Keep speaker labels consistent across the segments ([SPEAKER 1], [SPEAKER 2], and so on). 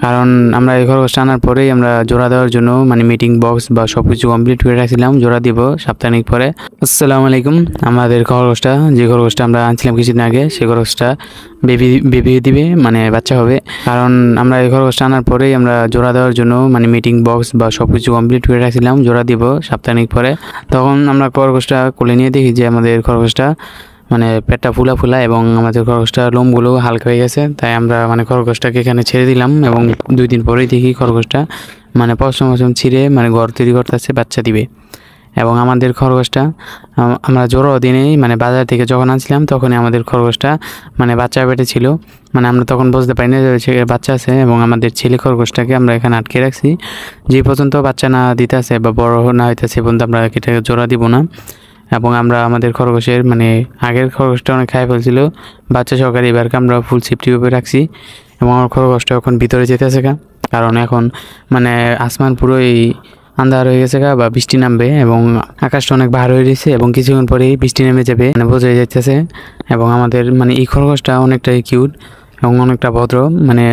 [SPEAKER 1] কারণ আমরা এই খরগোশটা আনার পরেই আমরা জোড়া দেওয়ার জন্য মানে মিটিং বক্স বা সব কিছু কমপ্লিট করে রাখছিলাম, জোড়া দিব সপ্তাহখানেক পরে। আসসালামু আলাইকুম। আমাদের খরগোশটা যে খরগোশটা আমরা আনছিলাম কিছুদিন আগে, সেই খরগোশটা বেবি দিবে, মানে বাচ্চা হবে। কারণ আমরা এই খরগোশটা আনার পরেই আমরা জোড়া দেওয়ার জন্য মানে মিটিং বক্স বা সব কিছু কমপ্লিট করে রাখছিলাম, জোড়া দিব সপ্তাহখানেক পরে। তখন আমরা খরগোশটা কোলে নিয়ে দেখি যে আমাদের খরগোশটা মানে পেটটা ফুলা এবং আমাদের খরগোশটার লোমগুলো হালকা হয়ে গেছে। তাই আমরা মানে খরগোশটাকে এখানে ছেড়ে দিলাম এবং 2 দিন পরেই দেখি খরগোশটা মানে পশম ছিঁড়ে মানে ঘর তৈরি করতেছে, বাচ্চা দিবে। এবং আমাদের খরগোশটা আমরা জোড়া দিনেই মানে বাজার থেকে যখন আনছিলাম তখনই আমাদের খরগোশটা মানে বাচ্চা পেটে ছিল। মানে আমরা তখন বুঝতে পারি না যে বাচ্চা আছে, এবং আমাদের ছেলে খরগোশটাকে আমরা এখানে আটকে রাখছি। যে পর্যন্ত বাচ্চা না দিতে আসে বা বড় না হইতে সে পর্যন্ত আমরা এটাকে জোড়া দিব না। এবং আমরা আমাদের খরগোশের মানে আগের খরগোশটা অনেক খাই ফেলছিল, বাচ্চা সহকারে এবারকে আমরা ফুল সেফটি ভাবে রাখছি। এবং আমার খরগোশটা এখন ভিতরে যেতেছে গা, কারণ এখন মানে আসমান পুরোই আন্ধার হয়ে গেছে গা, বা বৃষ্টি নামবে এবং আকাশটা অনেক ভার হয়ে গেছে এবং কিছুক্ষণ পরেই বৃষ্টি নেমে যাবে, মানে বোঝা যাইতেছে। এবং আমাদের মানে এই খরগোশটা অনেকটাই কিউট এবং অনেকটা ভদ্র, মানে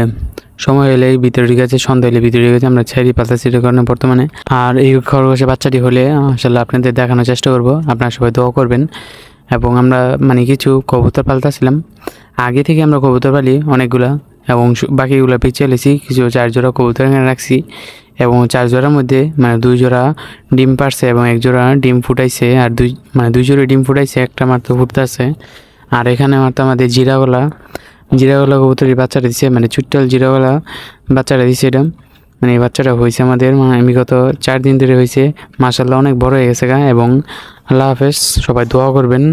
[SPEAKER 1] সময় হলে ভিতরে ঢুকে গেছে, সন্ধ্যা হলে ভিতরে ঢুকে গেছে, আমরা ছেড়ে পাতাছি এটা কারণে বর্তমানে। আর এই খরগোশের বাচ্চাটি হলে আসলে আপনাদের দেখানোর চেষ্টা করব, আপনারা সবাই দোয়া করবেন। এবং আমরা মানে কিছু কবুতর পালতাছিলাম, আগে থেকে আমরা কবুতর পালি অনেকগুলা, এবং বাকিগুলো পিছিয়ে এলেছি। কিছু 4 জোড়া কবুতর এখানে রাখছি, এবং 4 জোড়ার মধ্যে মানে 2 জোড়া ডিম পারছে এবং 1 জোড়া ডিম ফুটাইছে, আর 2 জোড়া ডিম ফুটাইছে, একটা মাত্র ফুটতেছে। আর এখানে মাত্র আমাদের জিরাগলা কবুতরের বাচ্চাটা দিচ্ছে, মানে চুট্টাল জিরাগলা বাচ্চাটা দিচ্ছে। এটা মানে এই বাচ্চাটা হয়েছে আমাদের আমি গত 4 দিন ধরে হয়েছে, মাশাআল্লাহ অনেক বড় হয়ে গেছে গা। এবং আল্লাহ হাফেজ, সবাই দোয়া করবেন।